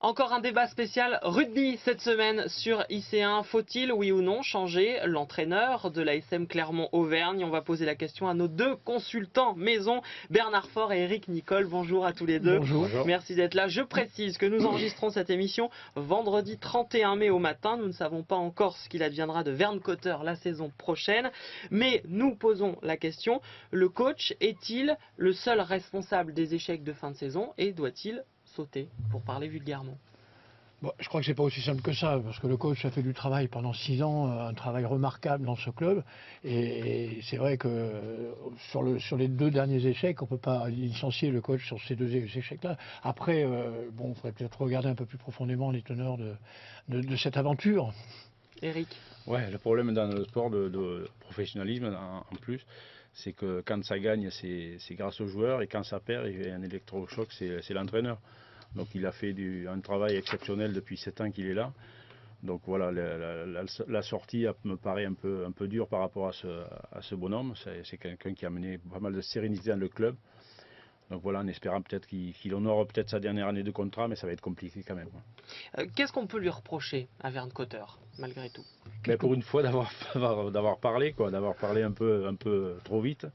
Encore un débat spécial rugby cette semaine sur IC1. Faut-il, oui ou non, changer l'entraîneur de l'ASM Clermont-Auvergne? On va poser la question à nos deux consultants maison, Bernard Faure et Eric Nicole. Bonjour à tous les deux. Bonjour. Merci d'être là. Je précise que nous enregistrons cette émission vendredi 31 mai au matin. Nous ne savons pas encore ce qu'il adviendra de Verne Cotter la saison prochaine. Mais nous posons la question, le coach est-il le seul responsable des échecs de fin de saison et doit-il sauter, pour parler vulgairement? Bon, je crois que c'est pas aussi simple que ça, parce que le coach a fait du travail pendant 6 ans, un travail remarquable dans ce club, et c'est vrai que sur les 2 derniers échecs, on peut pas licencier le coach sur ces 2 échecs-là. Après, bon, il faudrait peut-être regarder un peu plus profondément les teneurs de cette aventure. Eric? Ouais, le problème dans le sport de professionnalisme en plus, c'est que quand ça gagne, c'est grâce aux joueurs, et quand ça perd, il y a un électrochoc, c'est l'entraîneur. Donc il a fait un travail exceptionnel depuis 7 ans qu'il est là. Donc voilà, la sortie me paraît un peu dure par rapport à ce bonhomme. C'est quelqu'un qui a amené pas mal de sérénité dans le club. Donc voilà, en espérant peut-être qu'il honore peut-être sa dernière année de contrat, mais ça va être compliqué quand même. Qu'est-ce qu'on peut lui reprocher à Verne Cotter, malgré tout? Mais pour une fois d'avoir parlé, d'avoir parlé un peu trop vite.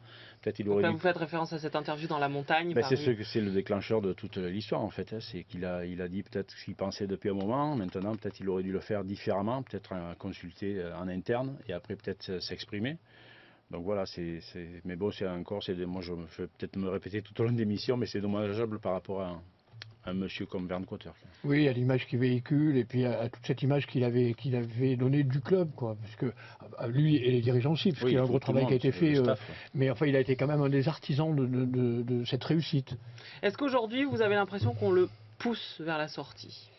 Peut-être il aurait dû... Vous faites référence à cette interview dans La Montagne. C'est le déclencheur de toute l'histoire en fait. C'est qu'il a dit peut-être ce qu'il pensait depuis un moment. Maintenant, peut-être il aurait dû le faire différemment, peut-être consulter en interne et après peut-être s'exprimer. Donc voilà, mais bon, moi je vais peut-être me répéter tout au long de l'émission, mais c'est dommageable par rapport à un monsieur comme Verne Cotter. Oui, à l'image qu'il véhicule et puis à toute cette image qu'il avait donnée du club, quoi. Parce que lui et les dirigeants aussi, parce qu'il y a un gros travail qui a été fait. Mais enfin, il a été quand même un des artisans de cette réussite. Est-ce qu'aujourd'hui, vous avez l'impression qu'on le pousse vers la sortie?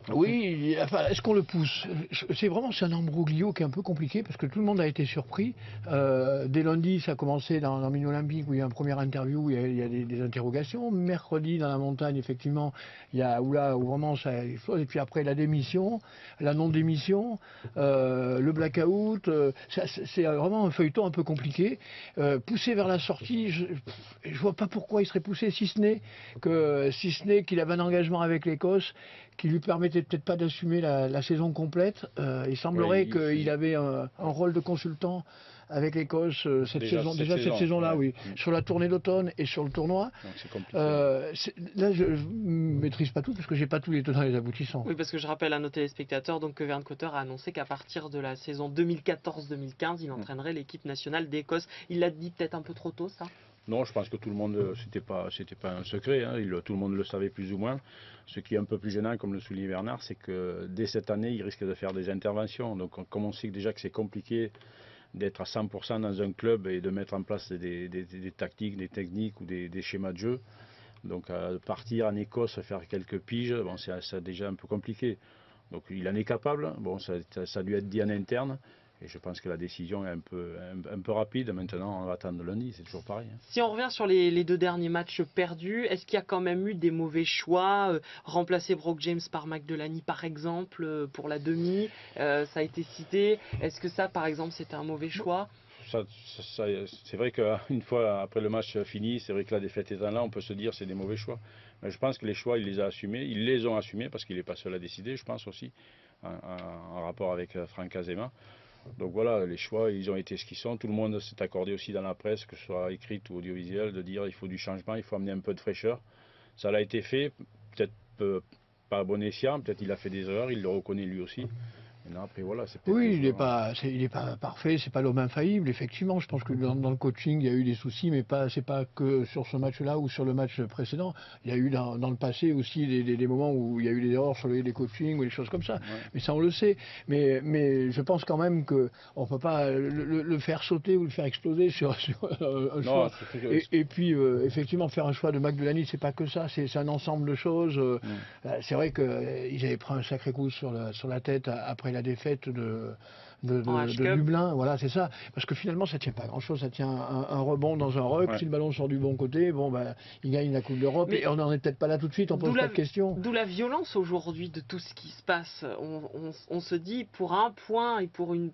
Oui, enfin, est-ce qu'on le pousse? C'est un embroglio qui est un peu compliqué parce que tout le monde a été surpris. Dès lundi, ça a commencé dans Mine Olympique où il y a une première interview, où il y a des interrogations. Mercredi, dans la montagne, effectivement, il y a où vraiment ça explose. Et puis après, la démission, la non-démission, le blackout. C'est vraiment un feuilleton un peu compliqué. Poussé vers la sortie, je vois pas pourquoi il serait poussé, si ce n'est qu'il avait un engagement avec l'Écosse qui lui permettait peut-être pas d'assumer la saison complète. Il semblerait qu'il avait un rôle de consultant avec l'Écosse cette saison-là, oui, sur la tournée d'automne et sur le tournoi. C'est compliqué. Là, je ne maîtrise pas tout parce que j'ai pas tous les tenants et les aboutissants. Oui, parce que je rappelle à nos téléspectateurs donc, que Verne Cotter a annoncé qu'à partir de la saison 2014-2015, il entraînerait l'équipe nationale d'Écosse. Il l'a dit peut-être un peu trop tôt, ça? Non, je pense que tout le monde, c'était pas un secret, hein, tout le monde le savait plus ou moins. Ce qui est un peu plus gênant, comme le soulignait Bernard, c'est que dès cette année, il risque de faire des interventions. Donc comme on sait déjà que c'est compliqué d'être à 100% dans un club et de mettre en place des tactiques, des techniques ou des schémas de jeu, donc partir en Écosse, faire quelques piges, bon, c'est déjà un peu compliqué. Donc il en est capable, bon, ça lui a été dit en interne. Et je pense que la décision est un peu rapide. Maintenant, on va attendre lundi, c'est toujours pareil. Si on revient sur les 2 derniers matchs perdus, est-ce qu'il y a quand même eu des mauvais choix? Remplacer Brock James par Magdelani, par exemple, pour la demi, ça a été cité. Est-ce que ça, par exemple, c'était un mauvais choix? C'est vrai qu'une fois après le match fini, c'est vrai que la défaite étant là, on peut se dire que c'est des mauvais choix. Mais je pense que les choix, il les ont assumés parce qu'il n'est pas seul à décider, je pense aussi, en rapport avec Franck Azema. Donc voilà, les choix, ils ont été ce qu'ils sont. Tout le monde s'est accordé aussi dans la presse, que ce soit écrite ou audiovisuelle, de dire il faut du changement, il faut amener un peu de fraîcheur. Ça l'a été fait, peut-être pas à bon escient, peut-être il a fait des erreurs, il le reconnaît lui aussi. Non, après, voilà, oui, il n'est pas parfait, c'est pas l'homme infaillible, effectivement. Je pense que dans le coaching, il y a eu des soucis, mais c'est pas que sur ce match-là ou sur le match précédent. Il y a eu dans le passé aussi des moments où il y a eu des erreurs sur les coachings ou des choses comme ça. Ouais. Mais ça, on le sait. Mais je pense quand même qu'on ne peut pas le faire sauter ou le faire exploser sur un choix. Et puis, effectivement, faire un choix de Magdelani, c'est pas que ça, c'est un ensemble de choses. C'est vrai qu'ils avaient pris un sacré coup sur la tête après la défaite En H-Cup. Dublin, voilà, c'est ça. Parce que finalement, ça tient pas grand-chose, ça tient un rebond dans un ruck. Si le ballon sort du bon côté, bon, ben, il gagne la Coupe d'Europe. Et on n'en est peut-être pas là tout de suite, on pose pas de questions. D'où la violence aujourd'hui de tout ce qui se passe. On se dit, pour un point et pour une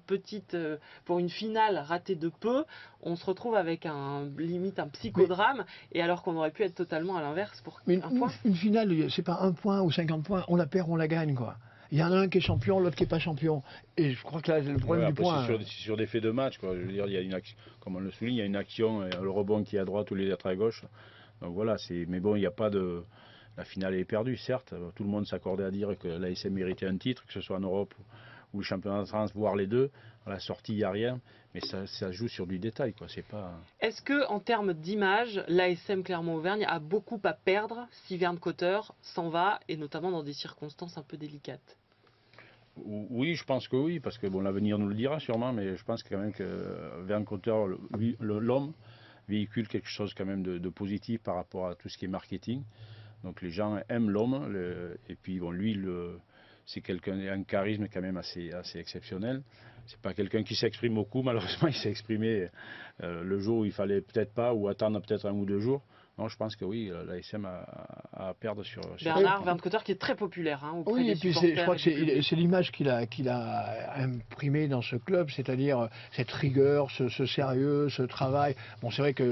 finale ratée de peu, on se retrouve avec limite un psychodrame, et alors qu'on aurait pu être totalement à l'inverse pour un point. Une finale, c'est pas 1 point ou 50 points, on la perd, on la gagne, quoi. Il y en a un qui est champion, l'autre qui n'est pas champion. Et je crois que là, le problème du point. C'est sur des faits de match, quoi. Je veux dire, il y a une action, comme on le souligne, il y a une action, le rebond qui est à droite ou les lettres à gauche. Donc voilà, mais bon, il n'y a pas de. La finale est perdue, certes. Tout le monde s'accordait à dire que l'ASM méritait un titre, que ce soit en Europe ou le championnat de France, voire les deux. À la sortie, il n'y a rien. Mais ça joue sur du détail, quoi. C'est pas. Est-ce que, en termes d'image, l'ASM Clermont-Auvergne a beaucoup à perdre si Verne Cotter s'en va, et notamment dans des circonstances un peu délicates? Oui, je pense que oui, parce que bon, l'avenir nous le dira sûrement, mais je pense quand même que Verne Cotter, l'homme, véhicule quelque chose quand même de positif par rapport à tout ce qui est marketing. Donc les gens aiment l'homme, et puis bon, lui, c'est un charisme quand même assez exceptionnel. C'est pas quelqu'un qui s'exprime beaucoup, malheureusement, il s'est exprimé le jour où il fallait peut-être pas, ou attendre peut-être 1 ou 2 jours. Non, je pense que oui, l'ASM a à perdre sur Verne Cotter, qui est très populaire auprès des supporters. Je crois que c'est l'image qu'il a imprimée dans ce club, c'est-à-dire cette rigueur, ce sérieux, ce travail. Bon, c'est vrai que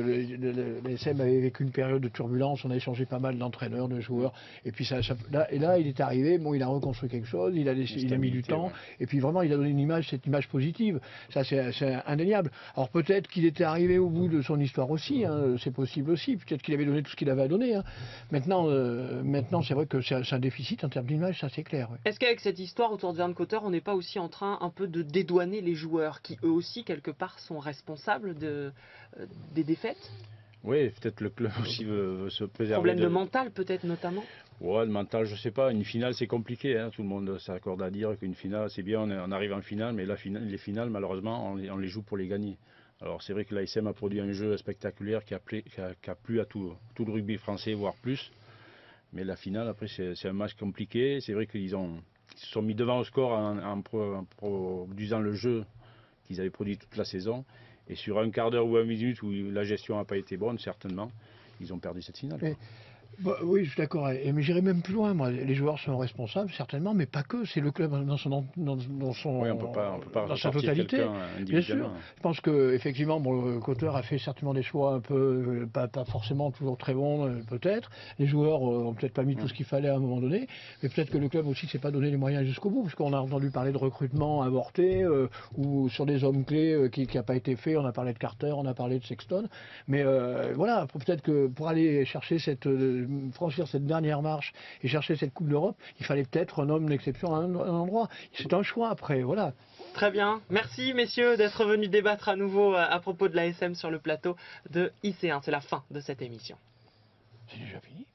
l'ASM avait vécu une période de turbulence, on a échangé pas mal d'entraîneurs, de joueurs, et puis là, il est arrivé, bon, il a reconstruit quelque chose, il a mis du temps, et puis vraiment, il a donné cette image positive. Ça, c'est indéniable. Alors peut-être qu'il était arrivé au bout de son histoire aussi, c'est possible aussi, peut-être qu'il avait donné tout ce qu'il avait à donner. Maintenant, c'est vrai que c'est un déficit en termes d'image, ça c'est clair. Ouais. Est-ce qu'avec cette histoire autour de Verne Cotter, on n'est pas aussi en train un peu de dédouaner les joueurs qui eux aussi, quelque part, sont responsables des défaites? Oui, peut-être le club aussi veut se préserver. Problème de mental peut-être notamment? Ouais, le mental, je sais pas. Une finale, c'est compliqué. Tout le monde s'accorde à dire qu'une finale, c'est bien, on arrive en finale, mais les finales, malheureusement, on les joue pour les gagner. Alors c'est vrai que l'ASM a produit un jeu spectaculaire qui a plu à tout le rugby français, voire plus. Mais la finale, après, c'est un match compliqué. C'est vrai qu'ils se sont mis devant au score en produisant le jeu qu'ils avaient produit toute la saison. Et sur un quart d'heure ou 20 minutes où la gestion n'a pas été bonne, certainement, ils ont perdu cette finale. Bah, oui, je suis d'accord. Mais j'irai même plus loin. Moi, les joueurs sont responsables, certainement, mais pas que. C'est le club dans sa totalité. Bien sûr. Je pense que effectivement, bon, Cotter a fait certainement des choix un peu pas forcément toujours très bons, peut-être. Les joueurs ont peut-être pas mis tout ce qu'il fallait à un moment donné, mais peut-être que le club aussi s'est pas donné les moyens jusqu'au bout, parce qu'on a entendu parler de recrutement avorté ou sur des hommes clés qui n'a pas été fait. On a parlé de Carter, on a parlé de Sexton, mais voilà, peut-être que pour aller chercher franchir cette dernière marche et chercher cette Coupe d'Europe, il fallait peut-être un homme d'exception à un endroit. C'est un choix après, voilà. Très bien. Merci messieurs d'être venus débattre à nouveau à propos de l'ASM sur le plateau de IC1. C'est la fin de cette émission. C'est déjà fini.